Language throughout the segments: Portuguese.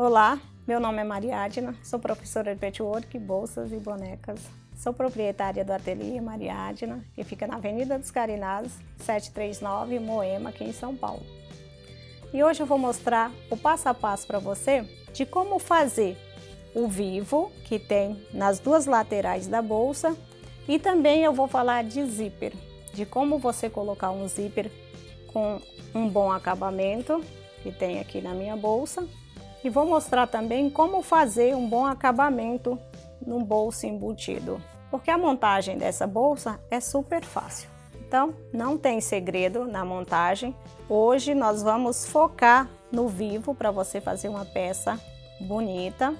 Olá, meu nome é Mariadna, sou professora de patchwork, bolsas e bonecas. Sou proprietária do ateliê Mariadna, que fica na Avenida dos Carinás, 739, Moema, aqui em São Paulo. E hoje eu vou mostrar o passo a passo para você de como fazer o vivo que tem nas duas laterais da bolsa, e também eu vou falar de zíper, de como você colocar um zíper com um bom acabamento que tem aqui na minha bolsa. E vou mostrar também como fazer um bom acabamento no bolso embutido, porque a montagem dessa bolsa é super fácil. Então, não tem segredo na montagem. Hoje nós vamos focar no vivo para você fazer uma peça bonita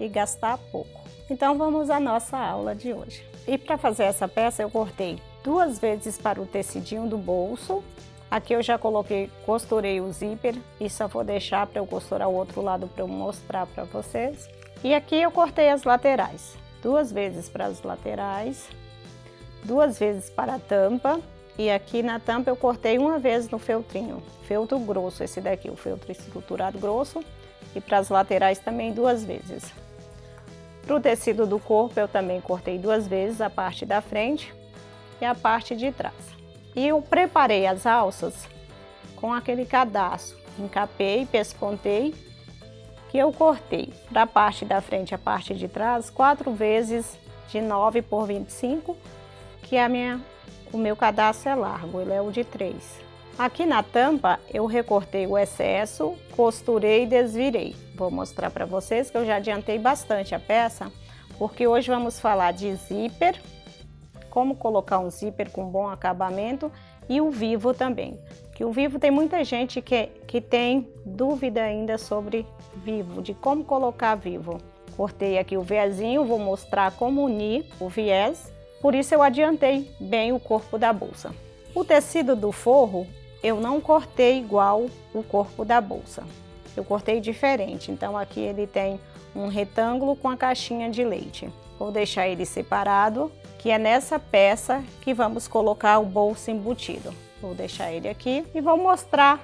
e gastar pouco. Então, vamos à nossa aula de hoje. E para fazer essa peça eu cortei 2 vezes para o tecidinho do bolso. Aqui eu já costurei o zíper e só vou deixar para eu costurar o outro lado para eu mostrar para vocês. E aqui eu cortei as laterais, 2 vezes para as laterais, 2 vezes para a tampa, e aqui na tampa eu cortei 1 vez no feltrinho, feltro grosso esse daqui, o feltro estruturado grosso, e para as laterais também 2 vezes. Para o tecido do corpo eu também cortei 2 vezes a parte da frente e a parte de trás. E eu preparei as alças com aquele cadastro, encapei, pespontei, que eu cortei da parte da frente e a parte de trás 4 vezes de 9 por 25, que o meu cadastro é largo, ele é o de 3. Aqui na tampa eu recortei o excesso, costurei e desvirei. Vou mostrar para vocês que eu já adiantei bastante a peça, porque hoje vamos falar de zíper, como colocar um zíper com bom acabamento, e o vivo também. Que o vivo tem muita gente que tem dúvida ainda sobre vivo, de como colocar vivo. Cortei aqui o viésinho, vou mostrar como unir o viés, por isso eu adiantei bem o corpo da bolsa. O tecido do forro eu não cortei igual o corpo da bolsa, eu cortei diferente. Então aqui ele tem um retângulo com a caixinha de leite. Vou deixar ele separado, que é nessa peça que vamos colocar o bolso embutido. Vou deixar ele aqui e vou mostrar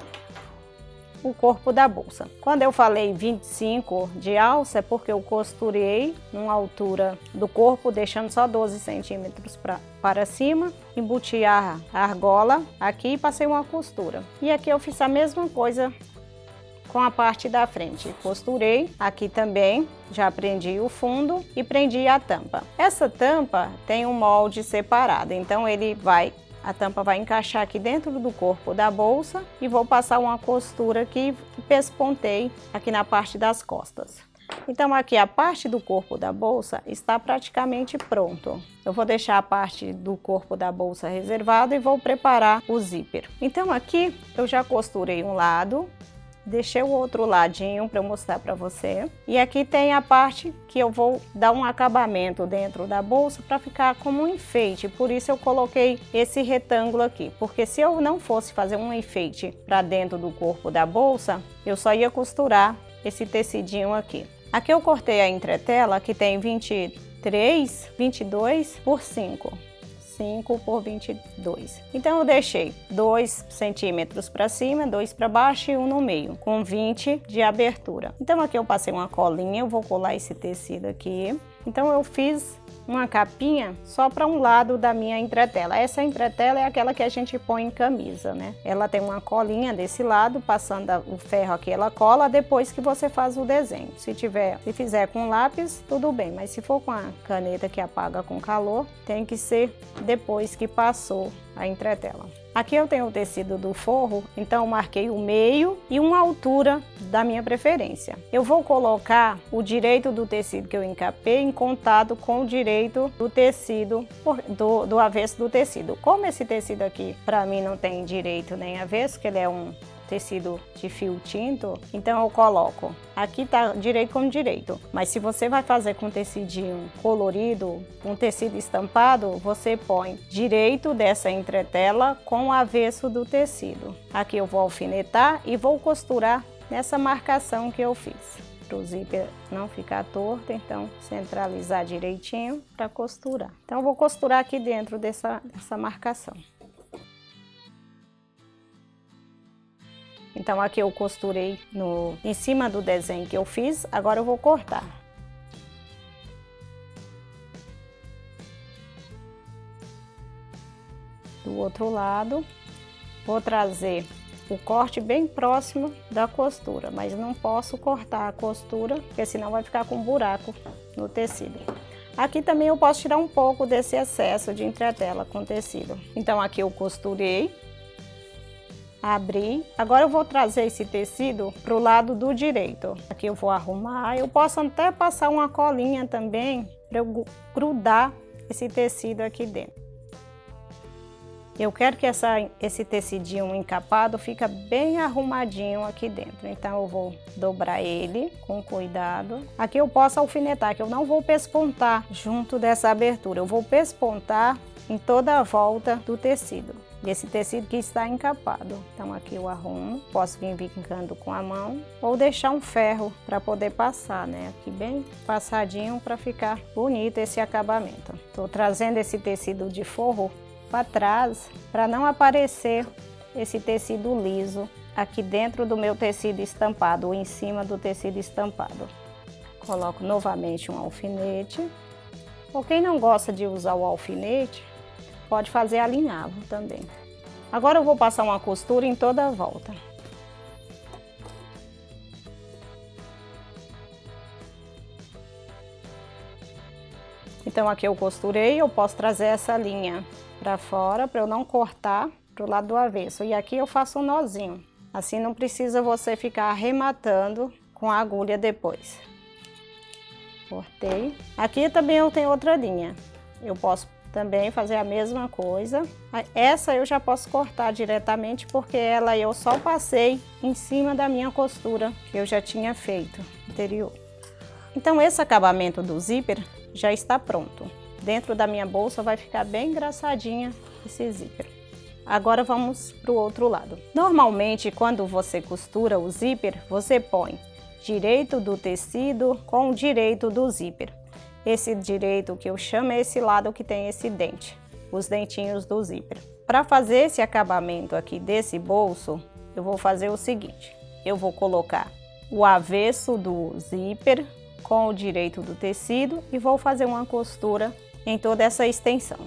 o corpo da bolsa. Quando eu falei 25 de alça, é porque eu costurei numa altura do corpo, deixando só 12 centímetros para cima, embuti a argola aqui e passei uma costura. E aqui eu fiz a mesma coisa com a parte da frente. Costurei aqui também, já prendi o fundo e prendi a tampa. Essa tampa tem um molde separado, então a tampa vai encaixar aqui dentro do corpo da bolsa e vou passar uma costura aqui e pespontei aqui na parte das costas. Então aqui a parte do corpo da bolsa está praticamente pronto. Eu vou deixar a parte do corpo da bolsa reservada e vou preparar o zíper. Então aqui eu já costurei um lado, deixei o outro ladinho para eu mostrar para você. E aqui tem a parte que eu vou dar um acabamento dentro da bolsa para ficar como um enfeite. Por isso eu coloquei esse retângulo aqui. Porque se eu não fosse fazer um enfeite para dentro do corpo da bolsa, eu só ia costurar esse tecidinho aqui. Aqui eu cortei a entretela, que tem 22 por 5. 5 por 22. Então eu deixei 2 centímetros para cima, 2 para baixo e 1 no meio, com 20 de abertura. Então aqui eu passei uma colinha, eu vou colar esse tecido aqui. Então eu fiz uma capinha só para um lado da minha entretela. Essa entretela é aquela que a gente põe em camisa, né? Ela tem uma colinha desse lado, passando o ferro aqui, ela cola depois que você faz o desenho. Se fizer com lápis, tudo bem, mas se for com a caneta que apaga com calor, tem que ser depois que passou a entretela. Aqui eu tenho o tecido do forro, então eu marquei o meio e uma altura da minha preferência. Eu vou colocar o direito do tecido que eu encapei em contato com o direito do tecido, do avesso do tecido. Como esse tecido aqui, para mim, não tem direito nem avesso, que ele é um tecido de fio tinto, então eu coloco. Aqui tá direito com direito, mas se você vai fazer com tecidinho colorido, um tecido estampado, você põe direito dessa entretela com o avesso do tecido. Aqui eu vou alfinetar e vou costurar nessa marcação que eu fiz. Para o zíper não ficar torto, então centralizar direitinho para costurar. Então eu vou costurar aqui dentro dessa marcação. Então aqui eu costurei em cima do desenho que eu fiz, agora eu vou cortar. Do outro lado, vou trazer o corte bem próximo da costura, mas não posso cortar a costura, porque senão vai ficar com um buraco no tecido. Aqui também eu posso tirar um pouco desse excesso de entretela com tecido. Então aqui eu costurei, abri. Agora eu vou trazer esse tecido para o lado do direito. Aqui eu vou arrumar, eu posso até passar uma colinha também para eu grudar esse tecido aqui dentro. Eu quero que esse tecidinho encapado fica bem arrumadinho aqui dentro. Então eu vou dobrar ele com cuidado. Aqui eu posso alfinetar, que eu não vou pespontar junto dessa abertura. Eu vou pespontar em toda a volta do tecido. Esse tecido que está encapado. Então aqui eu arrumo, posso vir vincando com a mão ou deixar um ferro para poder passar, né? Aqui bem passadinho para ficar bonito esse acabamento. Estou trazendo esse tecido de forro para trás, para não aparecer esse tecido liso aqui dentro do meu tecido estampado ou em cima do tecido estampado. Coloco novamente um alfinete. Ou quem não gosta de usar o alfinete, pode fazer alinhavo também. Agora eu vou passar uma costura em toda a volta. Então aqui eu costurei, eu posso trazer essa linha para fora para eu não cortar para o lado do avesso. E aqui eu faço um nozinho. Assim não precisa você ficar arrematando com a agulha depois. Cortei. Aqui também eu tenho outra linha. Eu posso também fazer a mesma coisa. Essa eu já posso cortar diretamente porque ela eu só passei em cima da minha costura que eu já tinha feito anterior. Então esse acabamento do zíper já está pronto. Dentro da minha bolsa vai ficar bem engraçadinha esse zíper. Agora vamos para o outro lado. Normalmente quando você costura o zíper, você põe direito do tecido com o direito do zíper. Esse direito que eu chamo é esse lado que tem esse dente, os dentinhos do zíper. Para fazer esse acabamento aqui desse bolso, eu vou fazer o seguinte. Eu vou colocar o avesso do zíper com o direito do tecido e vou fazer uma costura em toda essa extensão.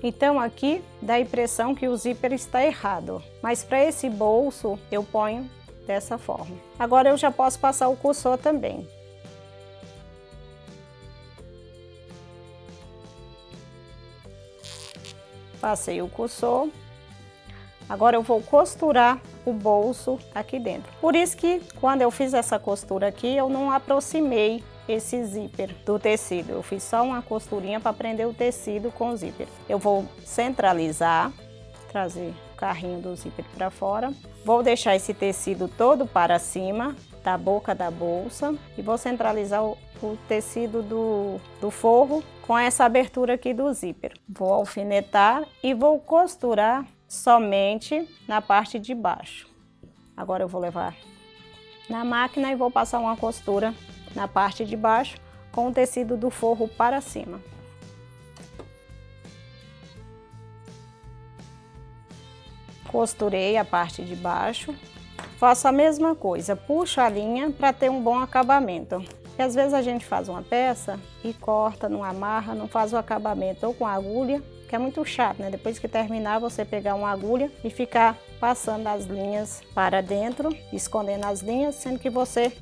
Então aqui dá a impressão que o zíper está errado, mas para esse bolso eu ponho dessa forma. Agora eu já posso passar o cursor também. Passei o cursor. Agora eu vou costurar o bolso aqui dentro. Por isso que quando eu fiz essa costura aqui, eu não aproximei esse zíper do tecido. Eu fiz só uma costurinha para prender o tecido com o zíper. Eu vou centralizar, trazer o carrinho do zíper para fora. Vou deixar esse tecido todo para cima da boca da bolsa e vou centralizar o tecido do forro com essa abertura aqui do zíper. Vou alfinetar e vou costurar somente na parte de baixo. Agora eu vou levar na máquina e vou passar uma costura na parte de baixo com o tecido do forro para cima. Costurei a parte de baixo. Faço a mesma coisa, puxo a linha para ter um bom acabamento. Porque às vezes a gente faz uma peça e corta, não amarra, não faz o acabamento ou com a agulha, que é muito chato, né? Depois que terminar, você pegar uma agulha e ficar passando as linhas para dentro, escondendo as linhas, sendo que você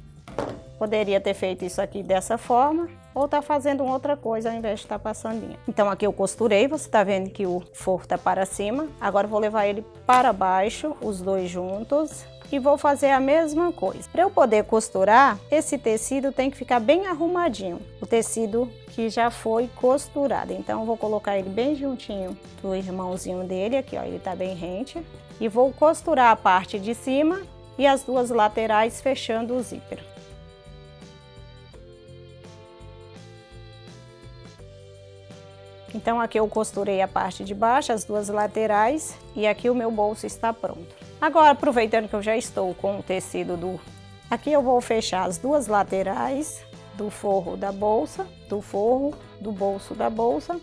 poderia ter feito isso aqui dessa forma ou tá fazendo outra coisa ao invés de estar passando linha. Então aqui eu costurei, você tá vendo que o forro tá para cima. Agora eu vou levar ele para baixo, os dois juntos. E vou fazer a mesma coisa. Para eu poder costurar, esse tecido tem que ficar bem arrumadinho. O tecido que já foi costurado. Então eu vou colocar ele bem juntinho do irmãozinho dele, aqui ó, ele tá bem rente. E vou costurar a parte de cima e as duas laterais fechando o zíper. Então aqui eu costurei a parte de baixo, as duas laterais e aqui o meu bolso está pronto. Agora, aproveitando que eu já estou com o tecido aqui eu vou fechar as duas laterais do forro da bolsa, do forro do bolso da bolsa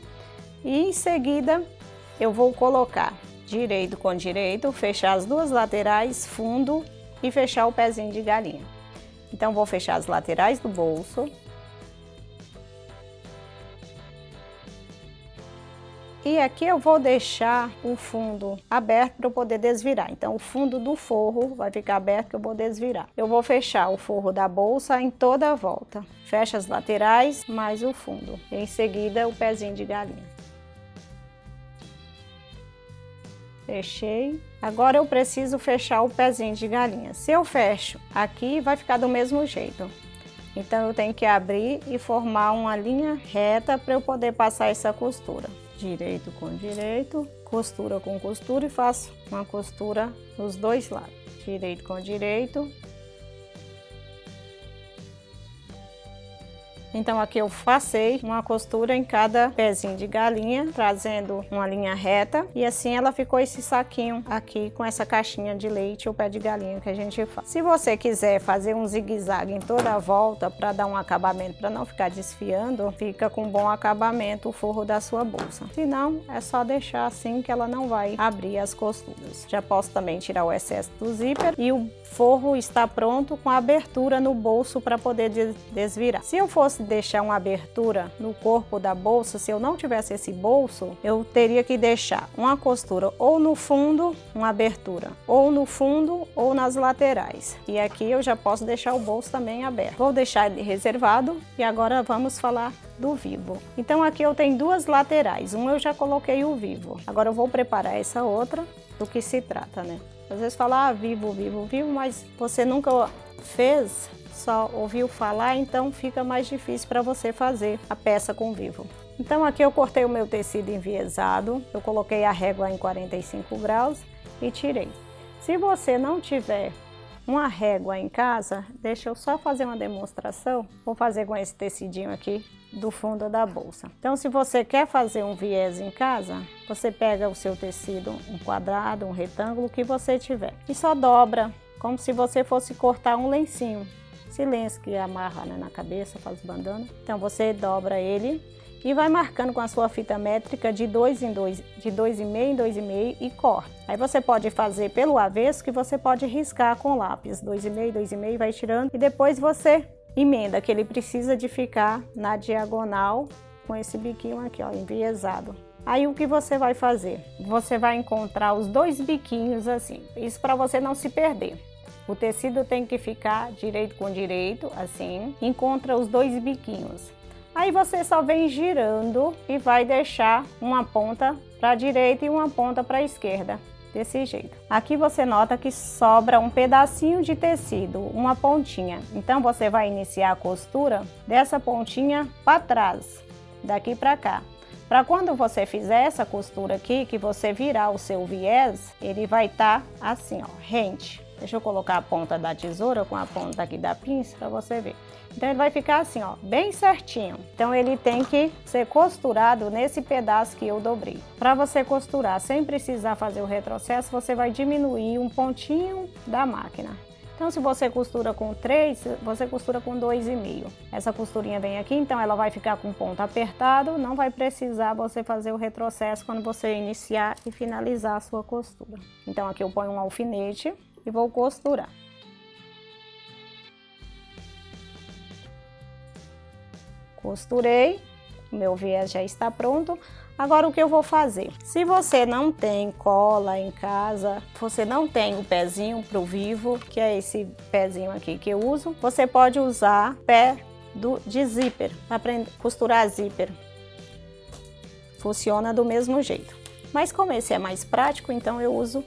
e em seguida eu vou colocar direito com direito, fechar as duas laterais, fundo e fechar o pezinho de galinha. Então vou fechar as laterais do bolso. E aqui eu vou deixar o fundo aberto para eu poder desvirar. Então o fundo do forro vai ficar aberto que eu vou desvirar. Eu vou fechar o forro da bolsa em toda a volta. Fecha as laterais mais o fundo. E em seguida o pezinho de galinha. Fechei. Agora eu preciso fechar o pezinho de galinha. Se eu fecho aqui, vai ficar do mesmo jeito. Então eu tenho que abrir e formar uma linha reta para eu poder passar essa costura. Direito com direito, costura com costura e faço uma costura nos dois lados. Direito com direito. Então aqui eu passei uma costura em cada pezinho de galinha, trazendo uma linha reta. E assim ela ficou esse saquinho aqui com essa caixinha de leite ou pé de galinha que a gente faz. Se você quiser fazer um zigue-zague em toda a volta para dar um acabamento, para não ficar desfiando, fica com bom acabamento o forro da sua bolsa. Se não, é só deixar assim que ela não vai abrir as costuras. Já posso também tirar o excesso do zíper e o forro está pronto com a abertura no bolso para poder desvirar. Se eu fosse deixar uma abertura no corpo da bolsa, se eu não tivesse esse bolso, eu teria que deixar uma costura ou no fundo, uma abertura, ou no fundo ou nas laterais. E aqui eu já posso deixar o bolso também aberto. Vou deixar ele reservado e agora vamos falar do vivo. Então aqui eu tenho duas laterais, uma eu já coloquei o vivo. Agora eu vou preparar essa outra, do que se trata, né? Às vezes fala vivo, vivo, vivo, mas você nunca fez, só ouviu falar, então fica mais difícil para você fazer a peça com vivo. Então aqui eu cortei o meu tecido enviesado, eu coloquei a régua em 45 graus e tirei. Se você não tiver uma régua em casa, deixa eu só fazer uma demonstração. Vou fazer com esse tecidinho aqui do fundo da bolsa. Então se você quer fazer um viés em casa, você pega o seu tecido, um quadrado, um retângulo, que você tiver, e só dobra, como se você fosse cortar um lencinho. Esse lenço que amarra, né, na cabeça, faz bandana. Então você dobra ele e vai marcando com a sua fita métrica de 2 em 2, de 2,5 em 2,5 e corta. Aí você pode fazer pelo avesso, que você pode riscar com lápis, 2,5, 2,5, vai tirando e depois você emenda, que ele precisa de ficar na diagonal com esse biquinho aqui, ó, enviesado. Aí o que você vai fazer? Você vai encontrar os dois biquinhos assim, isso para você não se perder. O tecido tem que ficar direito com direito, assim, encontra os dois biquinhos. Aí você só vem girando e vai deixar uma ponta para a direita e uma ponta para a esquerda, desse jeito. Aqui você nota que sobra um pedacinho de tecido, uma pontinha. Então você vai iniciar a costura dessa pontinha para trás, daqui para cá. Para quando você fizer essa costura aqui, que você virar o seu viés, ele vai estar assim, ó, rente. Deixa eu colocar a ponta da tesoura com a ponta aqui da pinça para você ver. Então ele vai ficar assim, ó, bem certinho. Então ele tem que ser costurado nesse pedaço que eu dobrei. Para você costurar sem precisar fazer o retrocesso, você vai diminuir um pontinho da máquina. Então se você costura com 3, você costura com 2,5. Essa costurinha vem aqui, então ela vai ficar com ponto apertado, não vai precisar você fazer o retrocesso quando você iniciar e finalizar a sua costura. Então aqui eu ponho um alfinete e vou costurar. Costurei, o meu viés já está pronto. Agora o que eu vou fazer? Se você não tem cola em casa, você não tem o pezinho pro vivo, que é esse pezinho aqui que eu uso, você pode usar pé de zíper, para costurar zíper. Funciona do mesmo jeito. Mas como esse é mais prático, então eu uso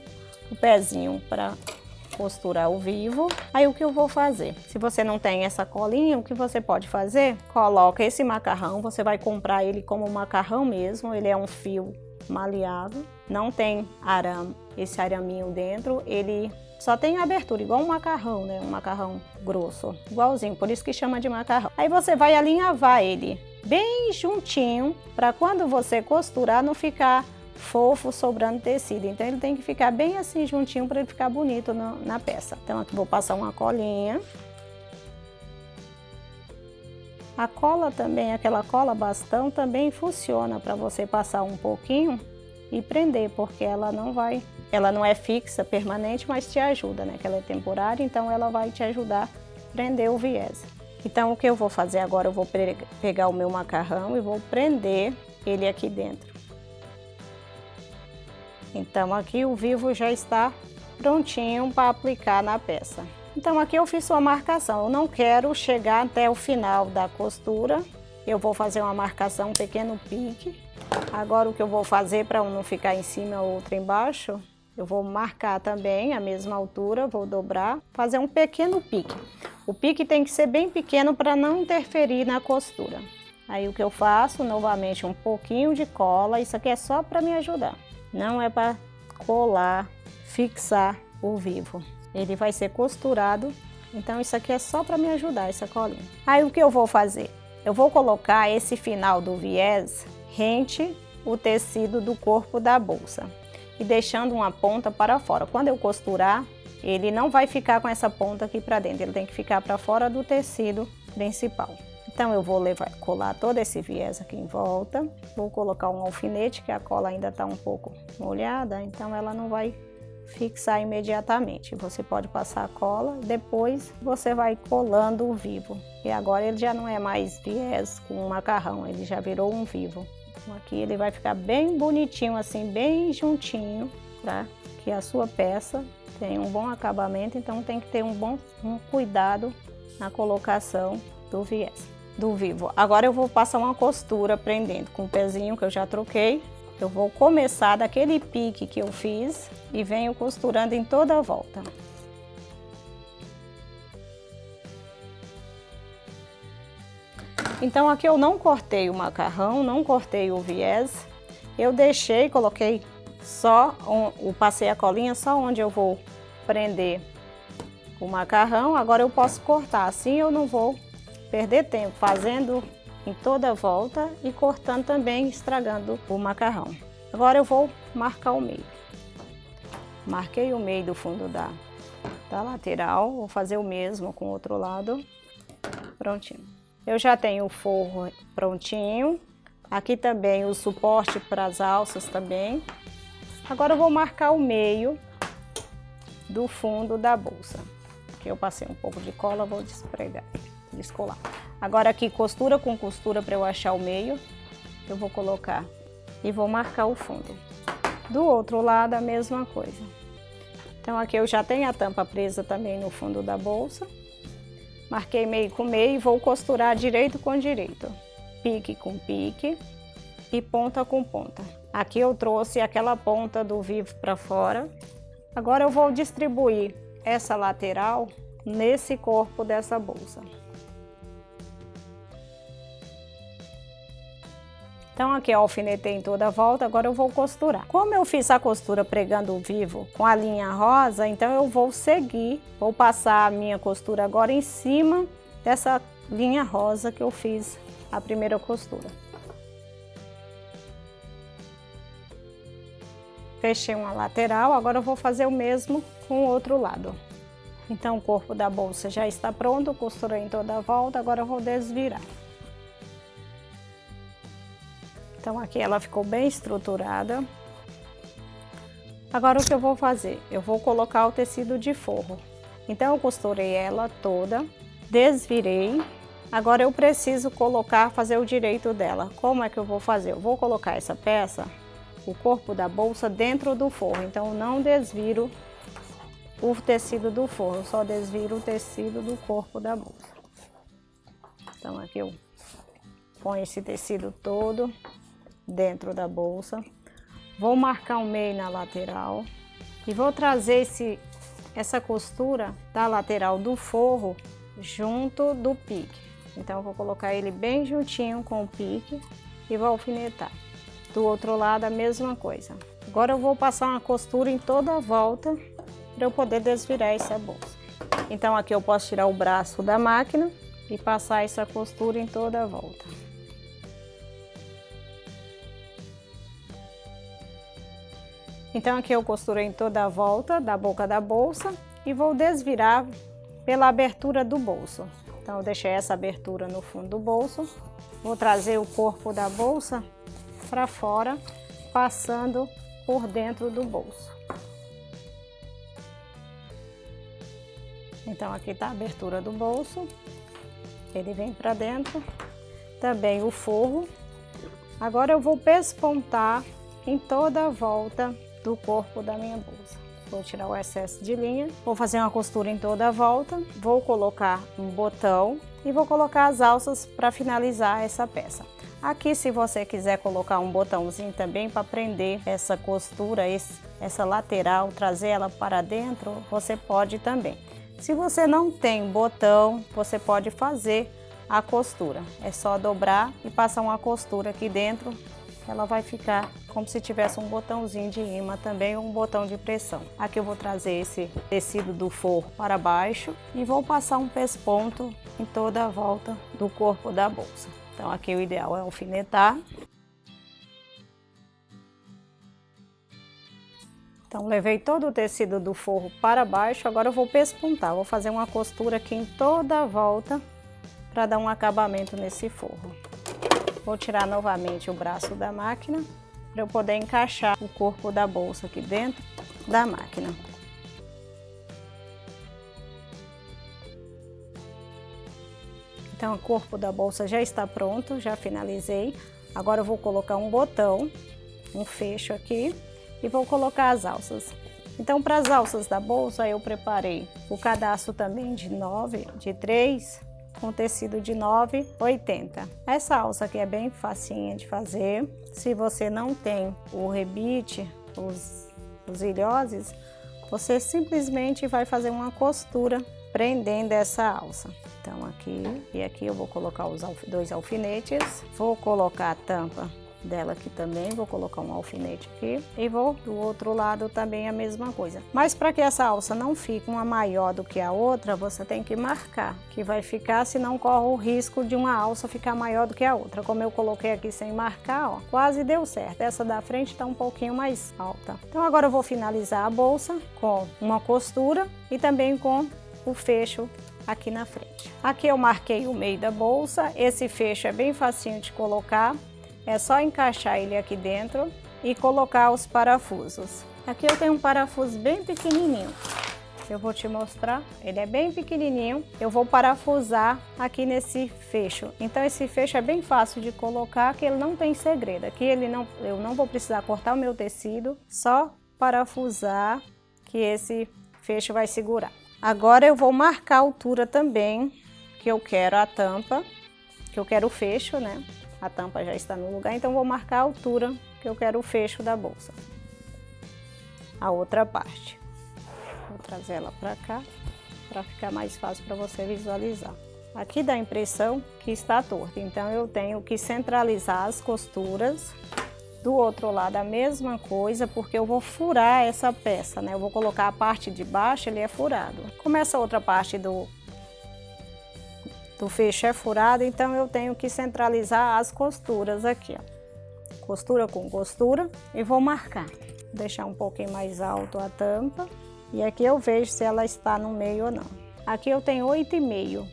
o pezinho para costurar o vivo. Aí o que eu vou fazer? Se você não tem essa colinha, o que você pode fazer? Coloca esse macarrão, você vai comprar ele como macarrão mesmo, ele é um fio maleável, não tem arame, esse araminho dentro, ele só tem abertura, igual um macarrão, né? Um macarrão grosso, igualzinho, por isso que chama de macarrão. Aí você vai alinhavar ele bem juntinho, para quando você costurar não ficar fofo sobrando tecido. Então ele tem que ficar bem assim juntinho para ele ficar bonito na peça. Então aqui vou passar uma colinha. A cola também, aquela cola bastão também funciona para você passar um pouquinho e prender, porque ela não é fixa, permanente, mas te ajuda, né? Que ela é temporária, então ela vai te ajudar a prender o viés. Então o que eu vou fazer agora, eu vou pegar o meu macarrão e vou prender ele aqui dentro. Então aqui o vivo já está prontinho para aplicar na peça. Então aqui eu fiz uma marcação, eu não quero chegar até o final da costura, eu vou fazer uma marcação, um pequeno pique. Agora o que eu vou fazer para um não ficar em cima ou outro embaixo, eu vou marcar também a mesma altura, vou dobrar, fazer um pequeno pique. O pique tem que ser bem pequeno para não interferir na costura. Aí o que eu faço, novamente um pouquinho de cola, isso aqui é só para me ajudar. Não é para colar, fixar o vivo. Ele vai ser costurado, então isso aqui é só para me ajudar, essa colinha. Aí o que eu vou fazer? Eu vou colocar esse final do viés rente o tecido do corpo da bolsa e deixando uma ponta para fora. Quando eu costurar, ele não vai ficar com essa ponta aqui para dentro, ele tem que ficar para fora do tecido principal. Então eu vou colar todo esse viés aqui em volta, vou colocar um alfinete, que a cola ainda está um pouco molhada, então ela não vai fixar imediatamente. Você pode passar a cola, depois você vai colando o vivo. E agora ele já não é mais viés com macarrão, ele já virou um vivo. Então aqui ele vai ficar bem bonitinho, assim, bem juntinho, para que a sua peça tenha um bom acabamento. Então tem que ter um cuidado na colocação do viés, do vivo. Agora eu vou passar uma costura prendendo com o pezinho que eu já troquei. Eu vou começar daquele pique que eu fiz e venho costurando em toda a volta. Então aqui eu não cortei o macarrão, não cortei o viés. Eu deixei, coloquei só, passei a colinha só onde eu vou prender o macarrão. Agora eu posso cortar, assim eu não vou perder tempo fazendo em toda a volta e cortando também, estragando o macarrão. Agora eu vou marcar o meio. Marquei o meio do fundo da lateral, vou fazer o mesmo com o outro lado. Prontinho. Eu já tenho o forro prontinho. Aqui também o suporte para as alças também. Agora eu vou marcar o meio do fundo da bolsa. Aqui eu passei um pouco de cola, vou descolar. Agora aqui costura com costura para eu achar o meio, eu vou colocar e vou marcar o fundo. Do outro lado a mesma coisa. Então aqui eu já tenho a tampa presa também no fundo da bolsa. Marquei meio com meio e vou costurar direito com direito. Pique com pique e ponta com ponta. Aqui eu trouxe aquela ponta do vivo para fora. Agora eu vou distribuir essa lateral nesse corpo dessa bolsa. Então aqui eu alfinetei em toda a volta, agora eu vou costurar. Como eu fiz a costura pregando o vivo com a linha rosa, então eu vou seguir, vou passar a minha costura agora em cima dessa linha rosa que eu fiz a primeira costura. Fechei uma lateral, agora eu vou fazer o mesmo com o outro lado. Então o corpo da bolsa já está pronto, costurei em toda a volta, agora eu vou desvirar. Então aqui ela ficou bem estruturada. Agora o que eu vou fazer? Eu vou colocar o tecido de forro. Então eu costurei ela toda, desvirei. Agora eu preciso fazer o direito dela. Como é que eu vou fazer? Eu vou colocar essa peça, o corpo da bolsa, dentro do forro. Então eu não desviro o tecido do forro, eu só desviro o tecido do corpo da bolsa. Então aqui eu ponho esse tecido todo dentro da bolsa, vou marcar o meio na lateral e vou trazer essa costura da lateral do forro junto do pique. Então eu vou colocar ele bem juntinho com o pique e vou alfinetar. Do outro lado a mesma coisa. Agora eu vou passar uma costura em toda a volta para eu poder desvirar essa bolsa. Então aqui eu posso tirar o braço da máquina e passar essa costura em toda a volta. Então aqui eu costurei em toda a volta da boca da bolsa e vou desvirar pela abertura do bolso. Então eu deixei essa abertura no fundo do bolso, vou trazer o corpo da bolsa para fora, passando por dentro do bolso. Então aqui tá a abertura do bolso, ele vem para dentro, também o forro. Agora eu vou pespontar em toda a volta do corpo da minha blusa. Vou tirar o excesso de linha, vou fazer uma costura em toda a volta, vou colocar um botão e vou colocar as alças para finalizar essa peça. Aqui, se você quiser colocar um botãozinho também para prender essa costura, essa lateral, trazer ela para dentro, você pode também. Se você não tem botão, você pode fazer a costura. É só dobrar e passar uma costura aqui dentro. Ela vai ficar como se tivesse um botãozinho de imã também, ou um botão de pressão. Aqui eu vou trazer esse tecido do forro para baixo e vou passar um pesponto em toda a volta do corpo da bolsa. Então aqui o ideal é alfinetar. Então levei todo o tecido do forro para baixo, agora eu vou pespontar. Vou fazer uma costura aqui em toda a volta para dar um acabamento nesse forro. Vou tirar novamente o braço da máquina para eu poder encaixar o corpo da bolsa aqui dentro da máquina. Então o corpo da bolsa já está pronto, já finalizei. Agora eu vou colocar um botão, um fecho aqui e vou colocar as alças. Então para as alças da bolsa eu preparei o cadastro também de 3 com tecido de 9,80. Essa alça aqui é bem facinha de fazer. Se você não tem o rebite, os ilhoses, você simplesmente vai fazer uma costura prendendo essa alça. Então aqui e aqui eu vou colocar os 2 alfinetes, vou colocar a tampa dela aqui também, vou colocar um alfinete aqui e vou do outro lado também a mesma coisa. Mas para que essa alça não fique uma maior do que a outra, você tem que marcar que vai ficar, senão corre o risco de uma alça ficar maior do que a outra. Como eu coloquei aqui sem marcar, ó, quase deu certo. Essa da frente está um pouquinho mais alta. Então agora eu vou finalizar a bolsa com uma costura e também com o fecho aqui na frente. Aqui eu marquei o meio da bolsa, esse fecho é bem facinho de colocar. É só encaixar ele aqui dentro e colocar os parafusos. Aqui eu tenho um parafuso bem pequenininho. Eu vou te mostrar. Ele é bem pequenininho. Eu vou parafusar aqui nesse fecho. Então esse fecho é bem fácil de colocar, que ele não tem segredo. Aqui eu não vou precisar cortar o meu tecido, só parafusar que esse fecho vai segurar. Agora eu vou marcar a altura também, que eu quero a tampa, que eu quero o fecho, né? A tampa já está no lugar, então vou marcar a altura que eu quero o fecho da bolsa. A outra parte. Vou trazer ela para cá, para ficar mais fácil para você visualizar. Aqui dá a impressão que está torto, então eu tenho que centralizar as costuras. Do outro lado a mesma coisa, porque eu vou furar essa peça, né? Eu vou colocar a parte de baixo, ele é furado. Como essa outra parte do fecho é furado, então eu tenho que centralizar as costuras aqui, ó. Costura com costura e vou marcar. Vou deixar um pouquinho mais alto a tampa e aqui eu vejo se ela está no meio ou não. Aqui eu tenho 8,5.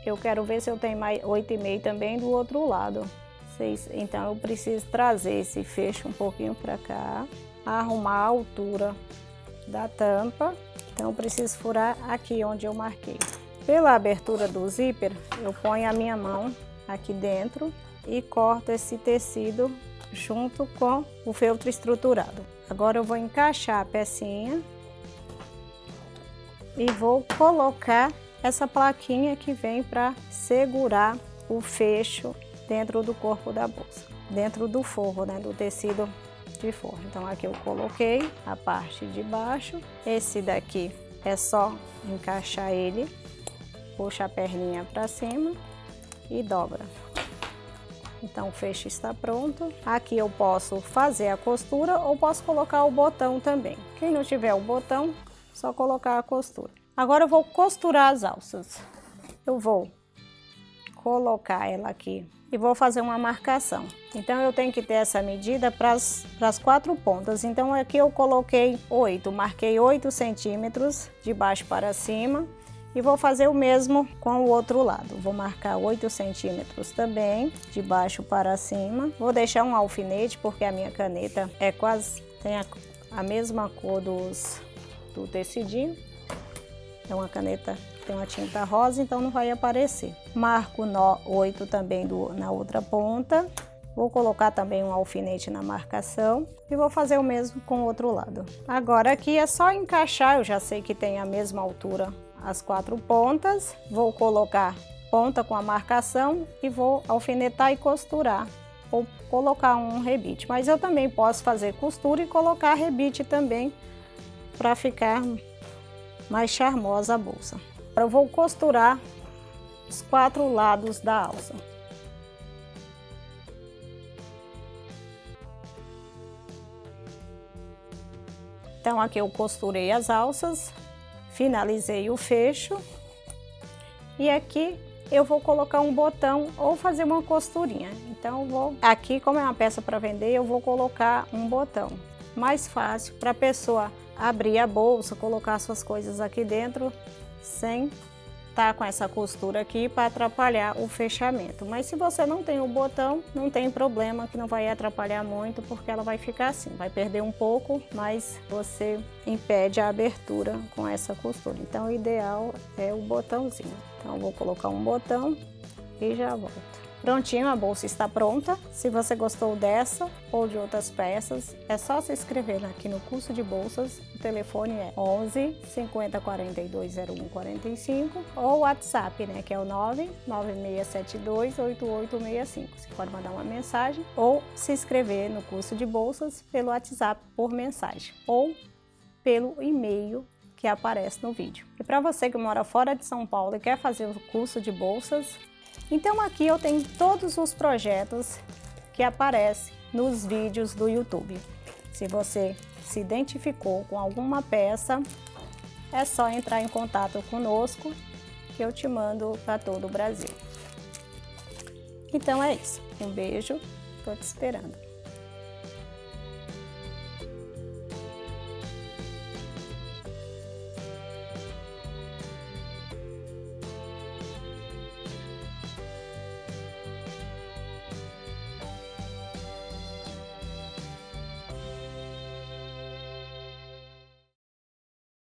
Eu quero ver se eu tenho mais 8,5 também do outro lado. Então eu preciso trazer esse fecho um pouquinho para cá, arrumar a altura da tampa. Então eu preciso furar aqui onde eu marquei. Pela abertura do zíper, eu ponho a minha mão aqui dentro e corto esse tecido junto com o feltro estruturado. Agora eu vou encaixar a pecinha e vou colocar essa plaquinha que vem para segurar o fecho dentro do corpo da bolsa, dentro do forro, né, do tecido de forro. Então aqui eu coloquei a parte de baixo, esse daqui é só encaixar ele. Puxa a perninha para cima e dobra. Então o fecho está pronto. Aqui eu posso fazer a costura ou posso colocar o botão também. Quem não tiver o botão, só colocar a costura. Agora eu vou costurar as alças. Eu vou colocar ela aqui e vou fazer uma marcação. Então eu tenho que ter essa medida para as 4 pontas. Então aqui eu coloquei 8, marquei 8 centímetros de baixo para cima. E vou fazer o mesmo com o outro lado. Vou marcar 8 centímetros também, de baixo para cima. Vou deixar um alfinete, porque a minha caneta é quase, tem a mesma cor do tecidinho. É uma caneta, tem uma tinta rosa, então não vai aparecer. Marco 8 também na outra ponta. Vou colocar também um alfinete na marcação e vou fazer o mesmo com o outro lado. Agora aqui é só encaixar, eu já sei que tem a mesma altura as 4 pontas. Vou colocar ponta com a marcação e vou alfinetar e costurar, ou colocar um rebite. Mas eu também posso fazer costura e colocar rebite também, para ficar mais charmosa a bolsa. Agora eu vou costurar os 4 lados da alça. Então aqui eu costurei as alças, finalizei o fecho e aqui eu vou colocar um botão ou fazer uma costurinha. Então aqui, como é uma peça para vender, eu vou colocar um botão. Mais fácil para a pessoa abrir a bolsa, colocar suas coisas aqui dentro sem estar com essa costura aqui para atrapalhar o fechamento. Mas se você não tem o botão, não tem problema, que não vai atrapalhar muito, porque ela vai ficar assim, vai perder um pouco, mas você impede a abertura com essa costura. Então o ideal é o botãozinho. Então eu vou colocar um botão e já volto. Prontinho, a bolsa está pronta. Se você gostou dessa ou de outras peças, é só se inscrever aqui no curso de bolsas. O telefone é 11 50 42 01 45 ou o WhatsApp, né, que é o 99672 8865. Você pode mandar uma mensagem ou se inscrever no curso de bolsas pelo WhatsApp por mensagem ou pelo e-mail que aparece no vídeo. E para você que mora fora de São Paulo e quer fazer o curso de bolsas, então aqui eu tenho todos os projetos que aparecem nos vídeos do YouTube. Se você se identificou com alguma peça, é só entrar em contato conosco que eu te mando para todo o Brasil. Então é isso. Um beijo, estou te esperando.